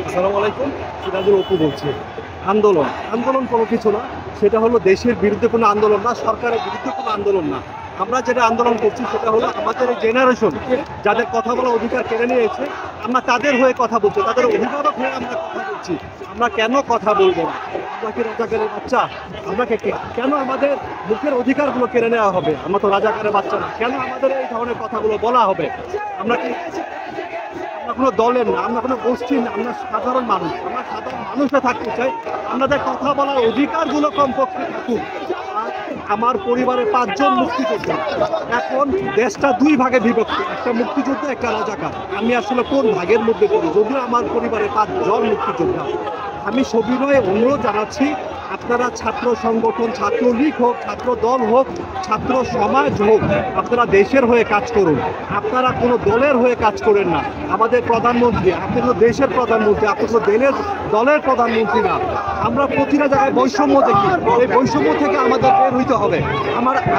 আসসালামু আলাইকুম। সিরাজুল অপু বলছি। আন্দোলন আন্দোলন কোনো কিছু না, সেটা হলো দেশের বিরুদ্ধে কোনো আন্দোলন না, সরকারের বিরুদ্ধে কোনো আন্দোলন না। আমরা যেটা আন্দোলন করছি সেটা হলো আমাদের এই জেনারেশন যাদের কথা বলার অধিকার কেড়ে নিয়েছে, আমরা তাদের হয়ে কথা বলছি, তাদের অভিভাবক হয়ে আমরা কথা বলছি। আমরা কেন কথা বলবো না? আমরা কি রাজাকারের বাচ্চা? আমরা কেন আমাদের মুখের অধিকারগুলো কেড়ে নেওয়া হবে? আমরা তো রাজাকারের বাচ্চা না, কেন আমাদের এই ধরনের কথাগুলো বলা হবে? আমরা কি আমরা কোনো দলের না, আমরা কোনো গোষ্ঠীর না, আমরা সাধারণ মানুষ, আমরা সাধারণ মানুষে থাকতে চাই। আমাদের কথা বলার অধিকারগুলো কমপক্ষে থাকুক। আমার পরিবারে 5 জন মুক্তিযোদ্ধা, এখন দেশটা 2 ভাগে বিভক্ত, একটা মুক্তিযোদ্ধা একটা রাজাকার। আমি আসলে কোন ভাগের মধ্যে পড়ি? যদিও আমার পরিবারে 5 জন মুক্তিযোদ্ধা। আমি সবিনয়ে অনুরোধ জানাচ্ছি, আপনারা ছাত্র সংগঠন, ছাত্রলীগ হোক, ছাত্র দল হোক, ছাত্র সমাজ হোক, আপনারা দেশের হয়ে কাজ করুন। আপনারা কোনো দলের হয়ে কাজ করেন না। আমাদের প্রধানমন্ত্রী, আপনি তো দেশের প্রধানমন্ত্রী, আপনি তো দলের প্রধানমন্ত্রী না। আমরা প্রতিটা জায়গায় বৈষম্য দেখি, এই বৈষম্য থেকে আমাদের বের হইতে হবে।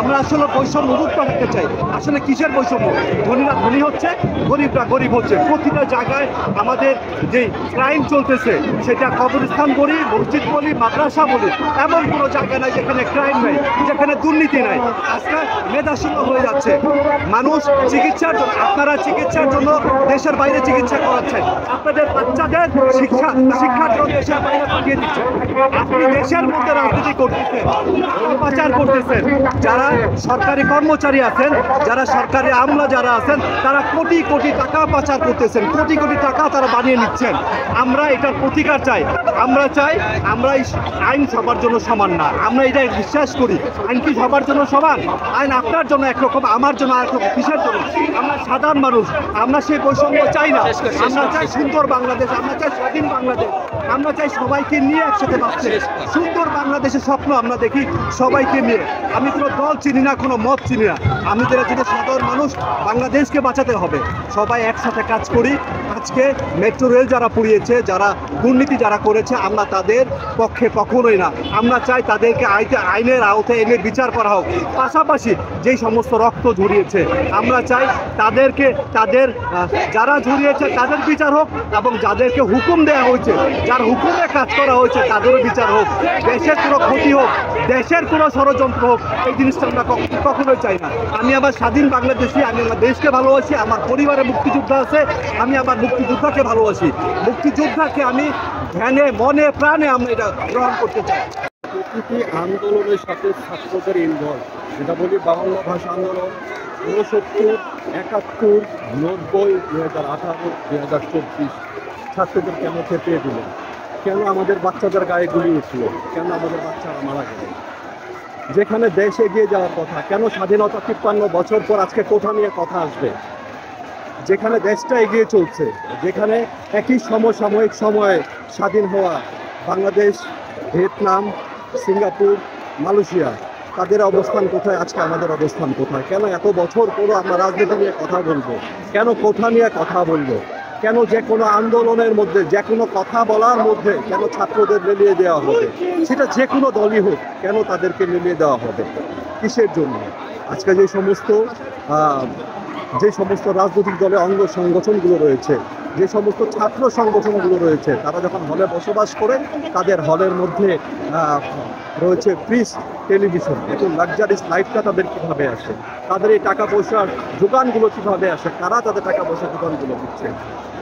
আমরা আসলে বৈষম্য মুক্ত থাকতে চাই। আসলে কিসের বৈষম্য? ধনীরা ধনী হচ্ছে, গরিবরা গরিব হচ্ছে। প্রতিটা জায়গায় আমাদের যে ক্রাইম চলতেছে, সেটা কবরস্থান বলি, মসজিদ বলি, মাদ্রাসা বলি, এমন কোনো জায়গা নাই যেখানে ক্রাইম নাই, যেখানে দুর্নীতি নাই। আজকে মেধাশূন্য হয়ে যাচ্ছে মানুষ। চিকিৎসার জন্য আপনারা চিকিৎসার জন্য দেশের বাইরে চিকিৎসা করাচ্ছেন, আপনাদের বাচ্চাদের শিক্ষার জন্য দেশের বাইরে পাঠিয়ে দিচ্ছেন। আপনি দেশের মধ্যে রাজনীতি করতেছেন, পাচার করতেছেন। যারা সরকারি কর্মচারী আছেন, যারা সরকারি আমলা যারা আছেন, তারা কোটি কোটি টাকা পাচার করতেছেন, কোটি কোটি টাকা তারা বানিয়ে নিচ্ছেন। আমরা এটার প্রতিকার চাই। আমরা চাই, আমরা আইন সবার জন্য সমান না, আমরা এটা বিশ্বাস করি। আইন কি সবার জন্য সমান? আইন আপনার জন্য একরকম, আমার জন্য আরেক রকম। কিসের জন্য? আমরা সাধারণ মানুষ, আমরা সেই বৈষম্য চাই না। আমরা চাই সুন্দর বাংলাদেশ, আমরা চাই স্বাধীন বাংলাদেশ, আমরা চাই সবাইকে নিয়ে একসাথে বাঁচতে। সুন্দর বাংলাদেশের স্বপ্ন আমরা দেখি সবাইকে নিয়ে। আমি কোনো দল চিনি না, কোনো মত চিনি না। আমি যেটা চিনি, সাধারণ মানুষ, বাংলাদেশকে বাঁচাতে হবে। সবাই একসাথে কাজ করি। আজকে মেট্রো রেল যারা পুড়িয়েছে, যারা দুর্নীতি যারা করেছে, আমরা তাদের পক্ষে কখনোই না। আমরা চাই তাদেরকে আইনের আওতায় এনে বিচার করা হোক। পাশাপাশি যেই সমস্ত রক্ত ঝরিয়েছে, আমরা চাই তাদেরকে, যারা ঝরিয়েছে তাদের বিচার হোক, এবং যাদেরকে হুকুম দেওয়া হয়েছে, যার হুকুমে কাজ করা হয়েছে, তাদেরও বিচার হোক। দেশের কোনো ক্ষতি হোক, দেশের কোনো ষড়যন্ত্র হোক, এই জিনিসটা আমরা কখনোই চাই না। আমি আমার স্বাধীন বাংলাদেশি, আমি আমার দেশকে ভালোবাসি, আমার পরিবারে মুক্তিযোদ্ধা আছে, আমি আমার মুক্তিযোদ্ধাকে ভালোবাসি। মুক্তিযোদ্ধাকে আমি ধ্যানে মনে প্রাণে আমরা এটা গ্রহণ করতে চাই। প্রতিটি আন্দোলনের সাথে ছাত্রদের ইনভলভ, যেটা বলি 52 ভাষা আন্দোলন, 69, 71, 90, 2018, 2024 ছাত্রদের কেন খেপিয়ে দিলেন? কেন আমাদের বাচ্চাদের গায়ে গুলি উঠল? কেন আমাদের বাচ্চারা মারা গেল? যেখানে দেশ এগিয়ে যাওয়ার কথা, কেন স্বাধীনতা 53 বছর পর আজকে কোথা নিয়ে কথা আসবে? যেখানে দেশটা এগিয়ে চলছে, যেখানে একই সমসাময়িক সময়ে স্বাধীন হওয়া বাংলাদেশ, ভিয়েতনাম, সিঙ্গাপুর, মালয়েশিয়া, তাদের অবস্থান কোথায়? আজকে আমাদের অবস্থান কোথায়? কেন এত বছর পরও আমরা রাজনীতি নিয়ে কথা বলবো? কেন কোথা নিয়ে কথা বলবো? কেন যে কোনো আন্দোলনের মধ্যে, যে কোনো কথা বলার মধ্যে কেন ছাত্রদের মিলিয়ে দেওয়া হবে? সেটা যে কোনো দলই হোক, কেন তাদেরকে মিলিয়ে দেওয়া হবে? কিসের জন্য? আজকে যে সমস্ত রাজনৈতিক দলের অঙ্গ সংগঠনগুলো রয়েছে, যে সমস্ত ছাত্র সংগঠনগুলো রয়েছে, তারা যখন হলে বসবাস করে, তাদের হলের মধ্যে রয়েছে ফ্রিজ, টেলিভিশন, একটু লাক্সারিস লাইফটা তাদের কীভাবে আসে? তাদের এই টাকা পয়সার যোগানগুলো কীভাবে আসে? কারা তাদের টাকা পয়সার যোগানগুলো দিচ্ছে?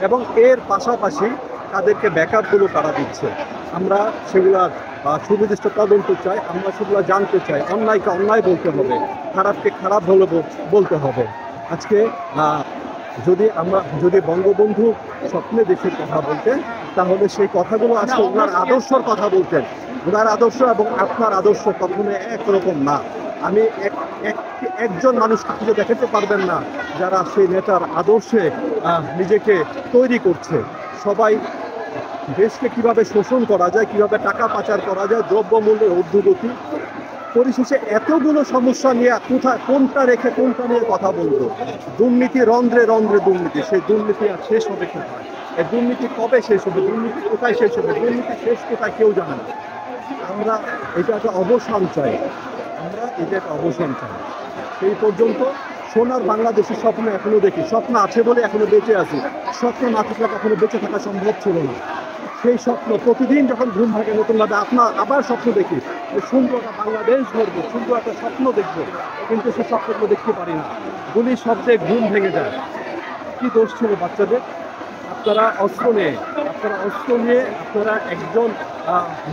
এবং এর পাশাপাশি তাদেরকে ব্যাকআপগুলো কারা দিচ্ছে? আমরা সেগুলার সুনির্দিষ্ট তদন্ত চাই। আমরা সেগুলো জানতে চাই। অন্যায়কে অন্যায় বলতে হবে, খারাপকে খারাপ বলতে হবে। আজকে যদি বঙ্গবন্ধু স্বপ্নে দেশের কথা বলতেন, তাহলে সেই কথাগুলো আজকে ওনার আদর্শর কথা বলতেন। ওনার আদর্শ এবং আপনার আদর্শ কখনো একরকম না। আমি একজন মানুষকে খুঁজে দেখাতে পারবেন না যারা সেই নেতার আদর্শে নিজেকে তৈরি করছে। সবাই দেশকে কিভাবে শোষণ করা যায়, কিভাবে টাকা পাচার করা যায়, দ্রব্যমূল্যের ঊর্ধ্বগতি, পরিশেষে এতগুলো সমস্যা নিয়ে কোনটা রেখে কোনটা নিয়ে কথা বলবো? দুর্নীতি, রন্ধ্রে রন্ধ্রে দুর্নীতি। সেই দুর্নীতি আর শেষ হবে কোথায়? এই দুর্নীতি কবে শেষ হবে? দুর্নীতি কোথায় শেষ হবে? দুর্নীতি শেষ কোথায় কেউ জানে না। আমরা এটা একটা অবসান চাই, সেই পর্যন্ত সোনার বাংলাদেশের স্বপ্ন এখনো দেখি, স্বপ্ন আছে বলে এখনো বেঁচে আছি, স্বপ্ন না থাকলে কখনো বেঁচে থাকা সম্ভব ছিল না। সেই স্বপ্ন প্রতিদিন যখন ঘুম ভাঙে নতুনভাবে আবার স্বপ্ন দেখি যে সুন্দর একটা বাংলাদেশ গড়বো, সুন্দর একটা স্বপ্ন দেখবো, কিন্তু সে স্বপ্নগুলো দেখতে পারি না। গুলির শব্দে ঘুম ভেঙে যায়। কি দোষ ছিল বাচ্চাদের? আপনারা অস্ত্র নিয়ে আপনারা একজন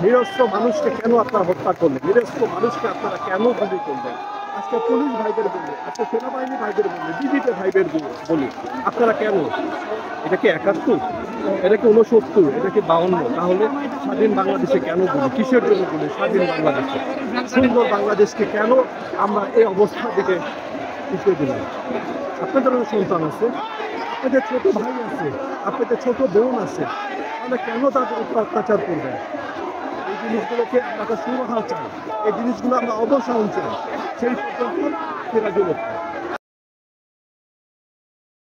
নিরস্ত্র মানুষকে কেন আপনারা হত্যা করলেন? নিরস্ত্র মানুষকে আপনারা কেন গুলি করলেন? আজকে পুলিশ ভাইদের বলি, আজকে সেনাবাহিনী ভাইদের বলি, বিজেপি ভাইদের বলি, আপনারা কেন? এটা কি 71? এটা কি 69? এটা কি 52? তাহলে স্বাধীন বাংলাদেশে কেন বলি? কিসের জন্য বলি স্বাধীন বাংলাদেশে? সুন্দর বাংলাদেশকে কেন আমরা এই অবস্থার দিকে পিছিয়ে দিলাম? আপনাদের সন্তান আছে, আপনাদের ছোট ভাই আছে, আপনাদের ছোট বোন আছে, তাহলে কেন তাদের উপর অত্যাচার করবেন? এই জিনিসগুলোকে আমরা সুরাহা চাই, এই জিনিসগুলো আমরা অবসান চাই। সেই পর্যন্ত সিরাজুল হক।